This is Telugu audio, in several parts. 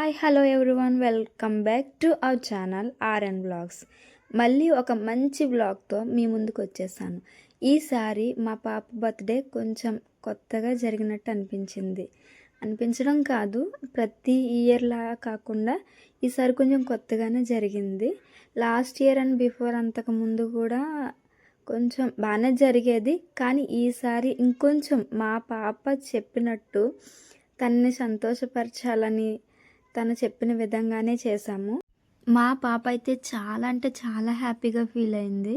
Hi hello everyone, welcome back to our channel RN blogs. మళ్ళీ ఒక మంచి బ్లాగ్తో మీ ముందుకు వచ్చేసాను. ఈసారి మా పాప బర్త్డే కొంచెం కొత్తగా జరిగినట్టు అనిపించడం కాదు, ప్రతి ఇయర్లా కాకుండా ఈసారి కొంచెం కొత్తగానే జరిగింది. లాస్ట్ ఇయర్ అండ్ బిఫోర్ అంతకుముందు కూడా కొంచెం బాగానే జరిగేది, కానీ ఈసారి ఇంకొంచెం మా పాప చెప్పినట్టు తనని సంతోషపరచాలని తను చెప్పిన విధంగానే చేశాము. మా పాప అయితే చాలా అంటే చాలా హ్యాపీగా ఫీల్ అయింది.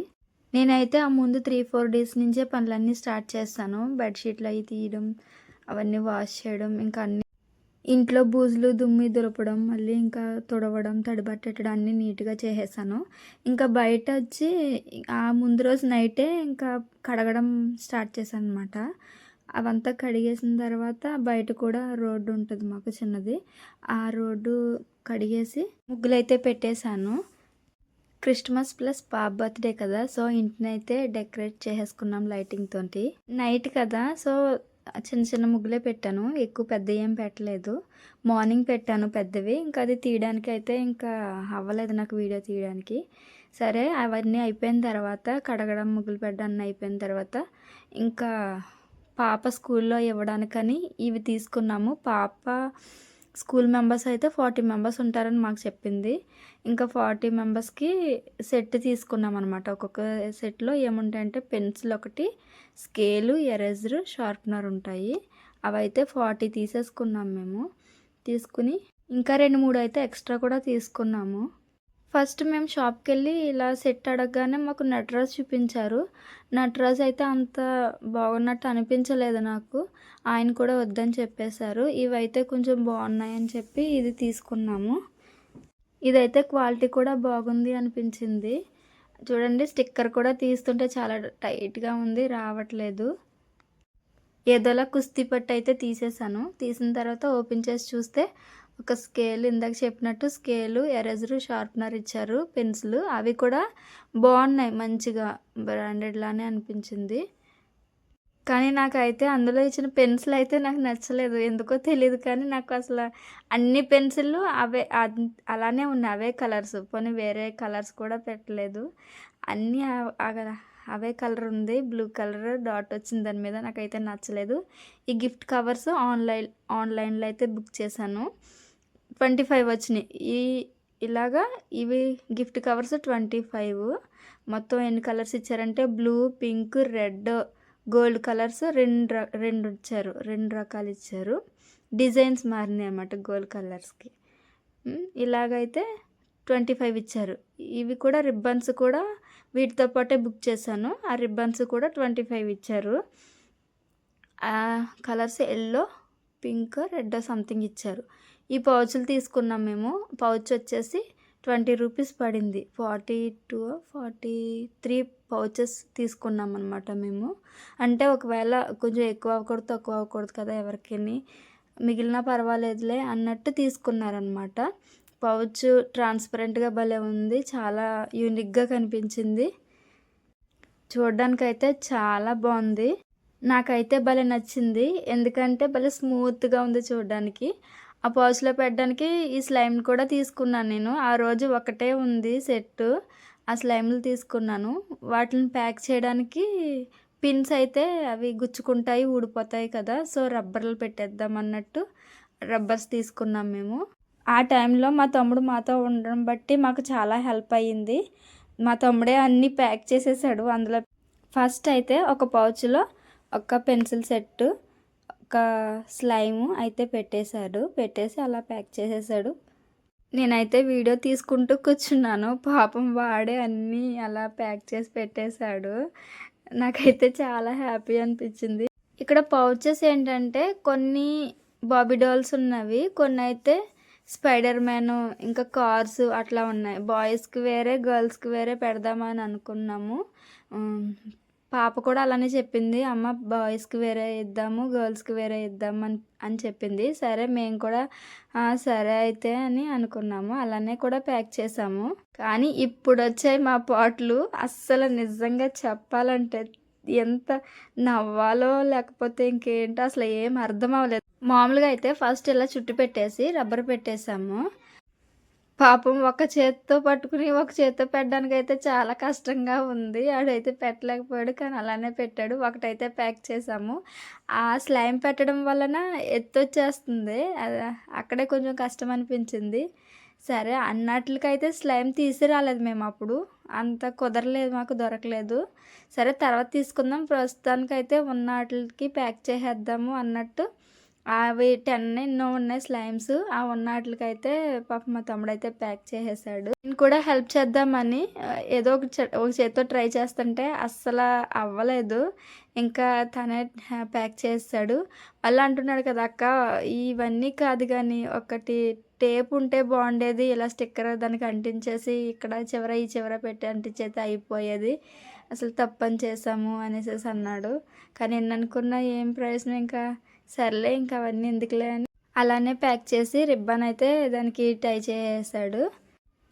నేనైతే ఆ ముందు 3-4 డేస్ నుంచే పనులన్నీ స్టార్ట్ చేస్తాను. బెడ్షీట్లు అవి తీయడం, అవన్నీ వాష్ చేయడం, ఇంకా అన్ని ఇంట్లో బూజులు దుమ్మి దులపడం, మళ్ళీ ఇంకా తుడవడం, తడిబట్టడం అన్నీ నీట్గా చేసేసాను. ఇంకా బయట వచ్చి ఆ ముందు రోజు నైటే ఇంకా కడగడం స్టార్ట్ చేశాను అనమాట. అవంతా కడిగేసిన తర్వాత బయట కూడా రోడ్డు ఉంటుంది మాకు చిన్నది, ఆ రోడ్డు కడిగేసి ముగ్గులైతే పెట్టేశాను. క్రిస్మస్ ప్లస్ పాప బర్త్డే కదా, సో ఇంటిని అయితే డెకరేట్ చేసేసుకున్నాం లైటింగ్ తోటి. నైట్ కదా, సో చిన్న చిన్న ముగ్గులే పెట్టాను, ఎక్కువ పెద్ద ఏం పెట్టలేదు. మార్నింగ్ పెట్టాను పెద్దవి, ఇంకా అది తీయడానికి అయితే ఇంకా అవ్వలేదు నాకు వీడియో తీయడానికి. సరే అవన్నీ అయిపోయిన తర్వాత, కడగడం ముగ్గులు పెట్టడం అయిపోయిన తర్వాత ఇంకా పాప స్కూల్లో ఇవ్వడానికని ఇవి తీసుకున్నాము. పాప స్కూల్ మెంబర్స్ అయితే 40 మెంబర్స్ ఉంటారని మాకు చెప్పింది. ఇంకా 40 మెంబర్స్కి సెట్ తీసుకున్నాం అనమాట. ఒక్కొక్క సెట్లో ఏముంటాయంటే పెన్సిల్ ఒకటి, స్కేలు, ఎరేజర్, షార్ప్నర్ ఉంటాయి. అవైతే 40 తీసేసుకున్నాం మేము. తీసుకుని ఇంకా 2-3 అయితే ఎక్స్ట్రా కూడా తీసుకున్నాము. ఫస్ట్ మేము షాప్కి వెళ్ళి ఇలా సెట్ అడగగానే మాకు నటరాజ్ చూపించారు. నటరాజ్ అయితే అంత బాగున్నట్టు అనిపించలేదు నాకు. ఆయన కూడా వద్దని చెప్పేశారు. ఇవైతే కొంచెం బాగున్నాయని చెప్పి ఇది తీసుకున్నాము. ఇదైతే క్వాలిటీ కూడా బాగుంది అనిపించింది. చూడండి, స్టిక్కర్ కూడా తీస్తుంటే చాలా టైట్గా ఉంది, రావట్లేదు. ఏదోలా కుస్తీ పట్టు అయితే తీసేసాను. తీసిన తర్వాత ఓపెన్ చేసి చూస్తే ఒక స్కేల్, ఇందాక చెప్పినట్టు స్కేలు, ఎరేజరు, షార్ప్నర్ ఇచ్చారు, పెన్సిల్. అవి కూడా బాగున్నాయి, మంచిగా బ్రాండెడ్ లానే అనిపించింది. కానీ నాకైతే అందులో ఇచ్చిన పెన్సిల్ అయితే నాకు నచ్చలేదు, ఎందుకో తెలియదు. కానీ నాకు అసలు అన్ని పెన్సిళ్ళు అవే అలానే ఉన్నాయి, అవే కలర్స్. పోనీ వేరే కలర్స్ కూడా పెట్టలేదు, అన్నీ అవే కలర్ ఉంది. బ్లూ కలర్ డాట్ వచ్చింది దాని మీద, నాకైతే నచ్చలేదు. ఈ గిఫ్ట్ కవర్స్ ఆన్లైన్లో అయితే బుక్ చేశాను. 25 వచ్చినాయి. ఇలాగా ఇవి గిఫ్ట్ కవర్స్ 25. మొత్తం ఎన్ని కలర్స్ ఇచ్చారంటే blue, pink, red, gold colours రెండు ఇచ్చారు. 2 రకాలు ఇచ్చారు. డిజైన్స్ మారినాయి అన్నమాట గోల్డ్ కలర్స్కి. ఇలాగైతే 25 ఇచ్చారు. ఇవి కూడా రిబ్బన్స్ కూడా వీటితో పాటే బుక్ చేశాను. ఆ రిబ్బన్స్ కూడా 25 ఇచ్చారు. ఆ colours yellow, pink, red something ఇచ్చారు. ఈ పౌచులు తీసుకున్నాం మేము. పౌచ్ వచ్చేసి 20 రూపీస్ పడింది. 43 పౌచెస్ తీసుకున్నాం అనమాట మేము. అంటే ఒకవేళ కొంచెం ఎక్కువ అవ్వకూడదు, తక్కువ అవ్వకూడదు కదా, ఎవరికైనా మిగిలినా పర్వాలేదులే అన్నట్టు తీసుకున్నారనమాట. పౌచ్ ట్రాన్స్పరెంట్గా భలే ఉంది, చాలా యూనిక్గా కనిపించింది. చూడడానికైతే చాలా బాగుంది, నాకైతే భలే నచ్చింది. ఎందుకంటే భలే స్మూత్గా ఉంది చూడడానికి. ఆ పౌచ్లో పెట్టడానికి ఈ స్లైమ్ కూడా తీసుకున్నాను నేను. ఆ రోజు ఒకటే ఉంది సెట్, ఆ స్లైమ్లు తీసుకున్నాను. వాటిని ప్యాక్ చేయడానికి పిన్స్ అయితే అవి గుచ్చుకుంటాయి, ఊడిపోతాయి కదా, సో రబ్బర్లు పెట్టేద్దాం అన్నట్టు రబ్బర్స్ తీసుకున్నాం మేము. ఆ టైంలో మా తమ్ముడు మాతో ఉండడం బట్టి మాకు చాలా హెల్ప్ అయ్యింది. మా తమ్ముడే అన్నీ ప్యాక్ చేసేసాడు. అందులో ఫస్ట్ అయితే ఒక పౌచ్లో ఒక పెన్సిల్ సెట్టు, ఒక స్లైము అయితే పెట్టేసి అలా ప్యాక్ చేసేసాడు. నేనైతే వీడియో తీసుకుంటూ కూర్చున్నాను. పాపం వాడే అన్నీ అలా ప్యాక్ చేసి పెట్టేశాడు. నాకైతే చాలా హ్యాపీ అనిపించింది. ఇక్కడ పౌచెస్ ఏంటంటే కొన్ని బాబీ డాల్స్ ఉన్నవి, కొన్ని అయితే స్పైడర్ మ్యాన్, ఇంకా కార్స్ అట్లా ఉన్నాయి. బాయ్స్కి వేరే, గర్ల్స్కి వేరే పెడదామని అనుకున్నాము. పాప కూడా అలానే చెప్పింది, అమ్మ బాయ్స్కి వేరే ఇద్దాము, గర్ల్స్కి వేరే ఇద్దాము అని చెప్పింది. సరే మేము కూడా సరే అయితే అని అనుకున్నాము, అలానే కూడా ప్యాక్ చేసాము. కానీ ఇప్పుడు వచ్చాయి మా పాటలు. అస్సలు నిజంగా చెప్పాలంటే ఎంత నవ్వాలో లేకపోతే ఇంకేంటో అసలు ఏం అర్థం అవ్వలేదు. మామూలుగా అయితే ఫస్ట్ ఇలా చుట్టు పెట్టేసి రబ్బర్ పెట్టేసాము. పాపం ఒక చేత్తో పట్టుకుని, ఒక చేత్తో పెట్టడానికైతే చాలా కష్టంగా ఉంది. ఆడైతే పెట్టలేకపోయాడు. కానీ అలానే పెట్టాడు. ఒకటైతే ప్యాక్ చేసాము. ఆ స్లైమ్ పెట్టడం వలన ఎత్తొచ్చేస్తుంది. అక్కడే కొంచెం కష్టం అనిపించింది. సరే అన్నట్లకైతే స్లైమ్ తీసి రాలేదు మేమప్పుడు. అంత కుదరలేదు, మాకు దొరకలేదు. సరే తర్వాత తీసుకుందాం. ప్రస్తుతానికైతే ఉన్న ఆటిలకి ప్యాక్ చేసేద్దాము అన్నట్టు అవి 10 ఎన్నో ఉన్నాయి స్లైమ్స్. ఆ ఉన్నాటిలకైతే పాపం మా తమ్ముడైతే ప్యాక్ చేసేసాడు. నేను కూడా హెల్ప్ చేద్దామని ఏదో ఒక చేత్తో ట్రై చేస్తుంటే అస్సలు అవ్వలేదు. ఇంకా తనే ప్యాక్ చేసాడు. మళ్ళీ అంటున్నాడు కదా అక్క, ఇవన్నీ కాదు కానీ ఒకటి టేప్ ఉంటే బాగుండేది, ఇలా స్టిక్కర్ దానికి అంటించేసి ఇక్కడ చివర ఈ చివర పెట్టి అంటించేస్తే అయిపోయేది, అసలు తప్పని చేసాము అనేసి అన్నాడు. కానీ నేను అనుకున్న ఏం ప్రయోజనం, ఇంకా సర్లే ఇంకా అవన్నీ ఎందుకులే అని అలానే ప్యాక్ చేసి రిబ్బన్ అయితే దానికి టై చేసాడు.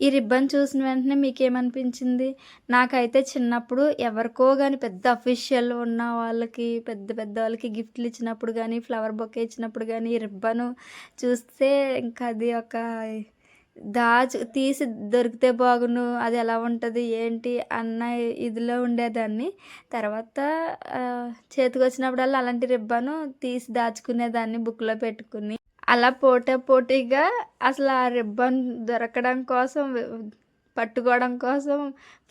ఈ రిబ్బన్ చూసిన వెంటనే మీకేమనిపించింది? నాకైతే చిన్నప్పుడు ఎవరికో కానీ పెద్ద అఫీషియల్ ఉన్న వాళ్ళకి, పెద్ద పెద్ద వాళ్ళకి గిఫ్ట్లు ఇచ్చినప్పుడు కానీ, ఫ్లవర్ బొకే ఇచ్చినప్పుడు కానీ ఈ రిబ్బను చూస్తే ఇంకా అది ఒక తీసి దొరికితే బాగును, అది ఎలా ఉంటుంది ఏంటి అన్న ఇదిలో ఉండేదాన్ని. తర్వాత చేతికొచ్చినప్పుడల్లా అలాంటి రిబ్బను తీసి దాచుకునేదాన్ని బుక్లో పెట్టుకుని. అలా పోటీగా అసలు ఆ రిబ్బన్ దొరకడం కోసం, పట్టుకోవడం కోసం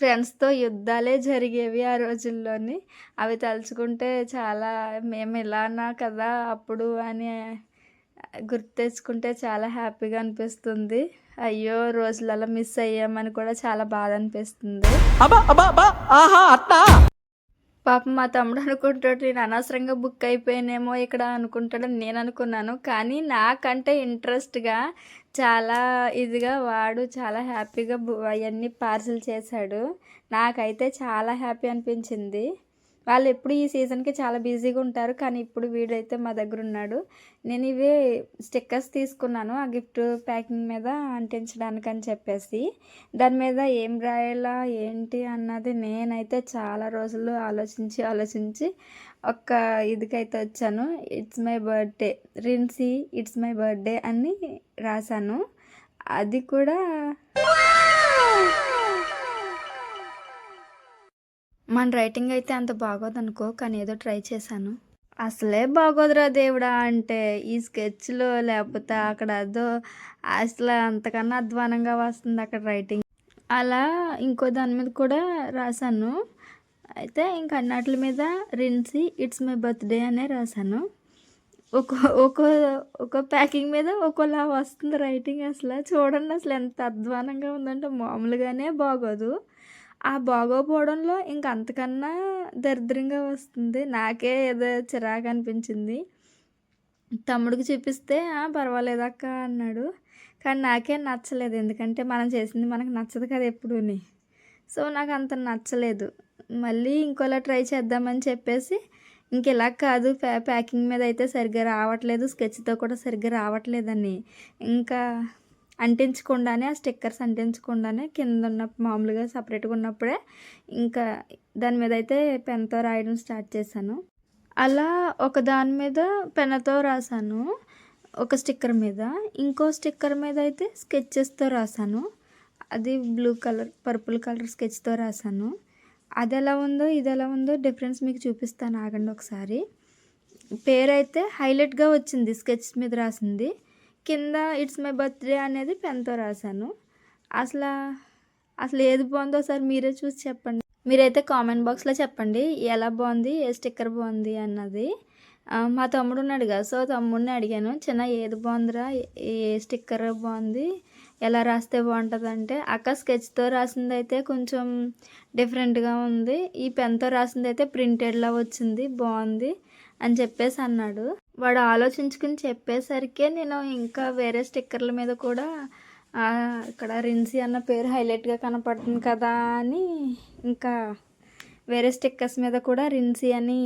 ఫ్రెండ్స్తో యుద్ధాలే జరిగేవి ఆ రోజుల్లోని. అవి తలుచుకుంటే చాలా మేము ఇలానా కదా అప్పుడు అని గుర్తు తెచ్చుకుంటే చాలా హ్యాపీగా అనిపిస్తుంది. అయ్యో రోజులలో మిస్ అయ్యామని కూడా చాలా బాధ అనిపిస్తుంది. పాపం మా తమ్ముడు అనుకుంటాడు నేను అనవసరంగా బుక్ అయిపోయానేమో ఇక్కడ అనుకుంటాడని నేను అనుకున్నాను. కానీ నాకంటే ఇంట్రెస్ట్గా చాలా ఇదిగా వాడు చాలా హ్యాపీగా అవన్నీ పార్సిల్ చేశాడు. నాకైతే చాలా హ్యాపీ అనిపించింది. వాళ్ళు ఎప్పుడు ఈ సీజన్కి చాలా బిజీగా ఉంటారు. కానీ ఇప్పుడు వీడైతే మా దగ్గర ఉన్నాడు. నేను ఇవి స్టిక్కర్స్ తీసుకున్నాను ఆ గిఫ్ట్ ప్యాకింగ్ మీద అంటించడానికి అని చెప్పేసి. దాని మీద ఏం రాయాలా ఏంటి అన్నది నేనైతే చాలా రోజులు ఆలోచించి ఒక్క ఇదికైతే వచ్చాను. It's my birthday Rincy, it's my birthday అని రాశాను. అది కూడా మన రైటింగ్ అయితే అంత బాగోదనుకో, కానీ ఏదో ట్రై చేశాను. అసలే బాగోదురా దేవుడా అంటే ఈ స్కెచ్లో లేకపోతే అక్కడ అదో అసలు అంతకన్నా అధ్వానంగా వస్తుంది అక్కడ రైటింగ్. అలా ఇంకో దాని మీద కూడా రాశాను. అయితే ఇంక అన్నిటి మీద రిన్సీ ఇట్స్ మై బర్త్డే అనే రాశాను. ఒక్కో ప్యాకింగ్ మీద ఒక్కోలా వస్తుంది రైటింగ్. అసలు చూడండి అసలు ఎంత అధ్వానంగా ఉందంటే మామూలుగానే బాగోదు. ఆ బాగోపోవడంలో ఇంక అంతకన్నా దరిద్రంగా వస్తుంది. నాకే ఏదో చిరాకు అనిపించింది. తమ్ముడికి చూపిస్తే పర్వాలేదక్క అన్నాడు. కానీ నాకేం నచ్చలేదు. ఎందుకంటే మనం చేసింది మనకు నచ్చదు కదా ఎప్పుడూని. సో నాకు అంత నచ్చలేదు. మళ్ళీ ఇంకోలా ట్రై చేద్దామని చెప్పేసి ఇంక ఇలా కాదు, ప్యాకింగ్ మీద అయితే సరిగ్గా రావట్లేదు, స్కెచ్తో కూడా సరిగ్గా రావట్లేదని ఇంకా అంటించకుండానే ఆ స్టిక్కర్స్ అంటించకుండానే కింద ఉన్న మామూలుగా సపరేట్గా ఉన్నప్పుడే ఇంకా దాని మీద అయితే పెన్తో రాయడం స్టార్ట్ చేశాను. అలా ఒక దాని మీద పెన్నుతో రాశాను ఒక స్టిక్కర్ మీద, ఇంకో స్టిక్కర్ మీద అయితే స్కెచెస్తో రాశాను. అది బ్లూ కలర్ పర్పుల్ కలర్ స్కెచ్తో రాశాను. అది ఎలా ఉందో ఇది ఎలా ఉందో డిఫరెన్స్ మీకు చూపిస్తాను, ఆగండి ఒకసారి. పేరైతే హైలైట్గా వచ్చింది స్కెచ్ మీద రాసింది, కింద ఇట్స్ మై బర్త్డే అనేది పెన్తో రాశాను. అసలు ఏది బాగుందో ఒకసారి మీరే చూసి చెప్పండి. మీరైతే కామెంట్ బాక్స్లో చెప్పండి ఎలా బాగుంది, ఏ స్టిక్కర్ బాగుంది అన్నది. మా తమ్ముడు ఉన్నాడు కదా, సో తమ్ముడిని అడిగాను, చిన్న ఏది బాగుందిరా, ఏ స్టిక్కర్ బాగుంది, ఎలా రాస్తే బాగుంటుంది అంటే, అక్క స్కెచ్తో రాసింది అయితే కొంచెం డిఫరెంట్గా ఉంది, ఈ పెన్తో రాసింది అయితే ప్రింటెడ్లా వచ్చింది, బాగుంది అని చెప్పేసి అన్నాడు. వాడు ఆలోచించుకుని చెప్పేసరికి నేను ఇంకా వేరే స్టిక్కర్ల మీద కూడా ఇక్కడ రిన్సీ అన్న పేరు హైలైట్గా కనపడుతుంది కదా అని ఇంకా వేరే స్టిక్కర్స్ మీద కూడా రిన్సీ అని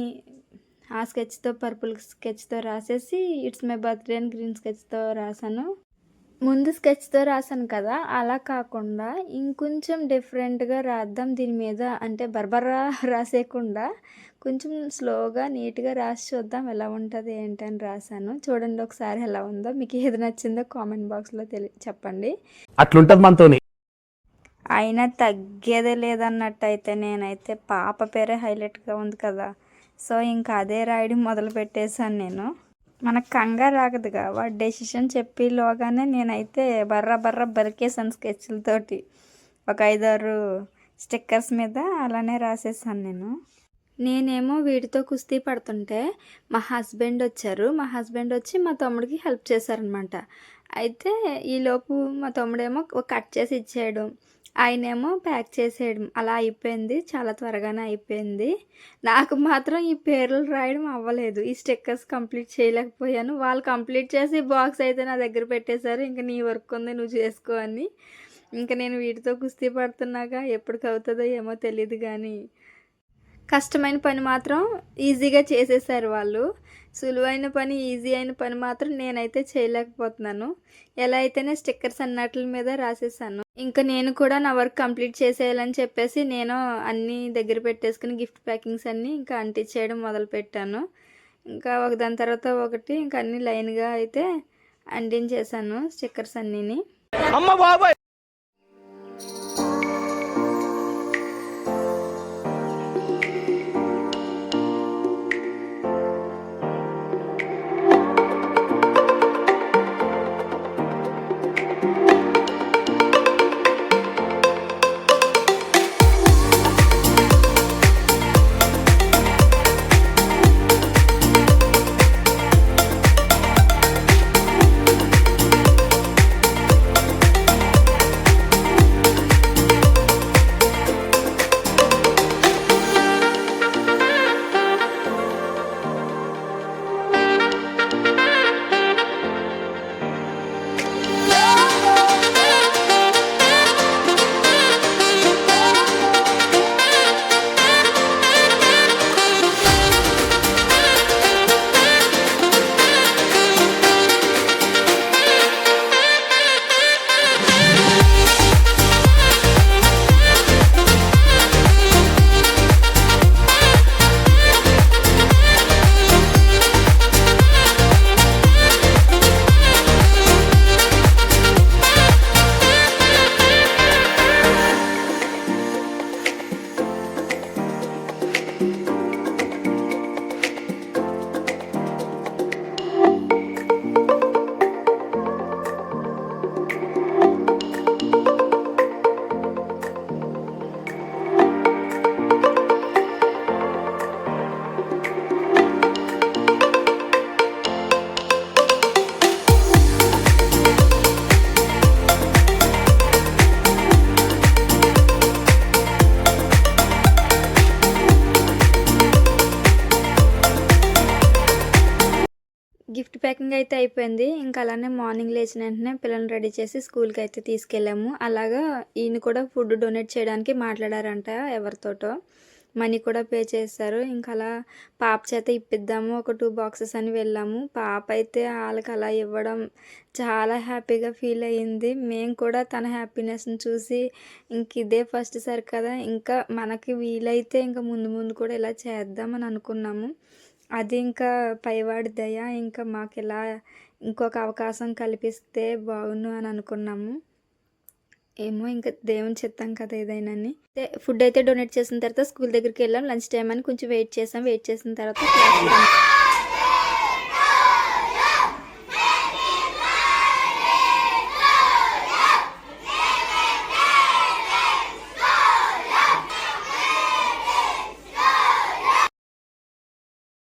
ఆ స్కెచ్తో పర్పుల్ స్కెచ్తో రాసేసి ఇట్స్ మై బర్త్డే అని గ్రీన్ స్కెచ్తో రాశాను. ముందు స్కెచ్‌తో రాసాను కదా! అలా కాకుండా ఇంకొంచెం డిఫరెంట్‌గా రాద్దాం దీని మీద అంటే బరబరా రాసేయకుండా కొంచెం స్లోగా, నీట్‌గా రాసి చూద్దాం ఎలా ఉంటది ఏంటి అని రాసాను. చూడండి ఒకసారి ఎలా ఉందో. మీకు ఏది నచ్చిందో కామెంట్ బాక్స్‌లో చెప్పండి. అట్లుంటది మనతోని. అయినా తగ్గేదే లేదన్నట్టయితే నేనైతే పాప పేరే హైలైట్‌గా ఉంది కదా! సో, ఇంకా అదే రాయడం మొదలుపెట్టేసాను నేను. మనకు కంగారు రాగదుగా వాడు డెసిషన్ చెప్పేలోగానే నేనైతే బర్ర బరికేసాను స్కెచ్లతోటి. ఒక 5, 6 స్టిక్కర్స్ మీద అలానే రాసేసాను నేను. నేనేమో వీటితో కుస్తీ పడుతుంటే మా హస్బెండ్ వచ్చారు. మా హస్బెండ్ వచ్చి మా తమ్ముడికి హెల్ప్ చేశారనమాట. అయితే ఈలోపు మా తమ్ముడేమో కట్ చేసి ఇచ్చేయడం, ఆయనేమో ప్యాక్ చేసేయడం అలా అయిపోయింది. చాలా త్వరగానే అయిపోయింది. నాకు మాత్రం ఈ పేర్లు రాయడం అవ్వలేదు. ఈ స్టిక్కర్స్ కంప్లీట్ చేయలేకపోయాను. వాళ్ళు కంప్లీట్ చేసి బాక్స్ అయితే నా దగ్గర పెట్టేశారు. ఇంక నీ వర్క్ ఉంది నువ్వు చేసుకో అని. ఇంక నేను వీటితో కుస్తీ పడుతున్నాగా ఎప్పటికవుతుందో ఏమో తెలీదు కానీ కష్టమైన పని మాత్రం ఈజీగా చేసేసారు వాళ్ళు. సులువైన పని, ఈజీ అయిన పని మాత్రం నేనైతే చేయలేకపోతున్నాను. ఎలా అయితేనే స్టిక్కర్స్ అన్నట్ల మీద రాసేసాను. ఇంకా నేను కూడా నా వర్క్ కంప్లీట్ చేసేయాలని చెప్పేసి నేను అన్నీ దగ్గర పెట్టేసుకుని గిఫ్ట్ ప్యాకింగ్స్ అన్నీ ఇంకా అంటించేయడం మొదలుపెట్టాను. ఇంకా ఒకదాని తర్వాత ఒకటి ఇంకా అన్ని లైన్గా అయితే అంటించేసాను స్టిక్కర్స్ అన్నీని. అమ్మ బాబాయ్. గిఫ్ట్ ప్యాకింగ్ అయితే అయిపోయింది. ఇంకా అలానే మార్నింగ్ లేచిన వెంటనే పిల్లల్ని రెడీ చేసి స్కూల్కి అయితే తీసుకెళ్ళాము. అలాగా ఈయన కూడా ఫుడ్ డొనేట్ చేయడానికి మాట్లాడారంట ఎవరితోటో. మనీ కూడా పే చేశారు. ఇంకా అలా పాప చేత ఇప్పిద్దాము ఒక 2 బాక్సెస్ అని వెళ్ళాము. పాప అయితే వాళ్ళకి అలా ఇవ్వడం చాలా హ్యాపీగా ఫీల్ అయ్యింది. మేము కూడా తన హ్యాపీనెస్ని చూసి ఇంక ఇదే ఫస్ట్ సారి కదా, ఇంకా మనకి వీలైతే ఇంకా ముందు ముందు కూడా ఇలా చేద్దామని అనుకున్నాము. అది ఇంకా పైవాడి దయ. ఇంకా మాకు ఇలా ఇంకొక అవకాశం కల్పిస్తే బాగుండు అని అనుకున్నాము. ఏమో ఇంకా దేవుని చిత్తం కదా ఏదైనాని. ఫుడ్ అయితే డొనేట్ చేసిన తర్వాత స్కూల్ దగ్గరికి వెళ్ళాం. లంచ్ టైం అని కొంచెం వెయిట్ చేసాం. వెయిట్ చేసిన తర్వాత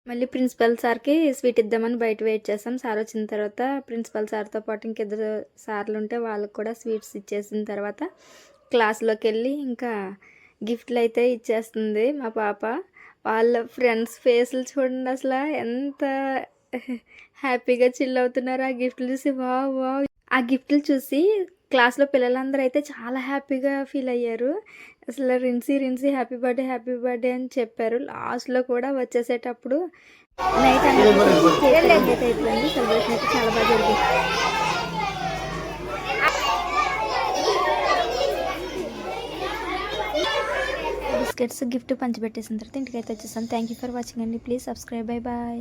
మళ్ళీ ప్రిన్సిపల్ సార్కి స్వీట్ ఇద్దామని బయట వెయిట్ చేసాం. సార్ వచ్చిన తర్వాత ప్రిన్సిపల్ సార్తో పాటు ఇంకిద్దరు సార్లు ఉంటే వాళ్ళకి కూడా స్వీట్స్ ఇచ్చేసిన తర్వాత క్లాస్లోకి వెళ్ళి ఇంకా గిఫ్ట్లు అయితే ఇచ్చేస్తుంది మా పాప. వాళ్ళ ఫ్రెండ్స్ ఫేస్లు చూడండి అసలు ఎంత హ్యాపీగా చిల్ అవుతున్నారు ఆ గిఫ్ట్లు చూసి. Wow wow. ఆ గిఫ్ట్లు చూసి క్లాస్లో పిల్లలందరూ అయితే చాలా హ్యాపీగా ఫీల్ అయ్యారు. అసలు రిన్సీ హ్యాపీ బర్త్డే అని చెప్పారు. లాస్ట్లో కూడా వచ్చేసేటప్పుడు నైట్ అనేది అయిపోయింది. సెలబ్రేషన్ అయితే చాలా బాగా జరిగింది. బిస్కెట్స్ గిఫ్ట్ పంచిపెట్టేసిన తర్వాత ఇంటికైతే వచ్చేసాను. థ్యాంక్ యూ ఫర్ వాచింగ్ అండి. Please subscribe. Bye bye.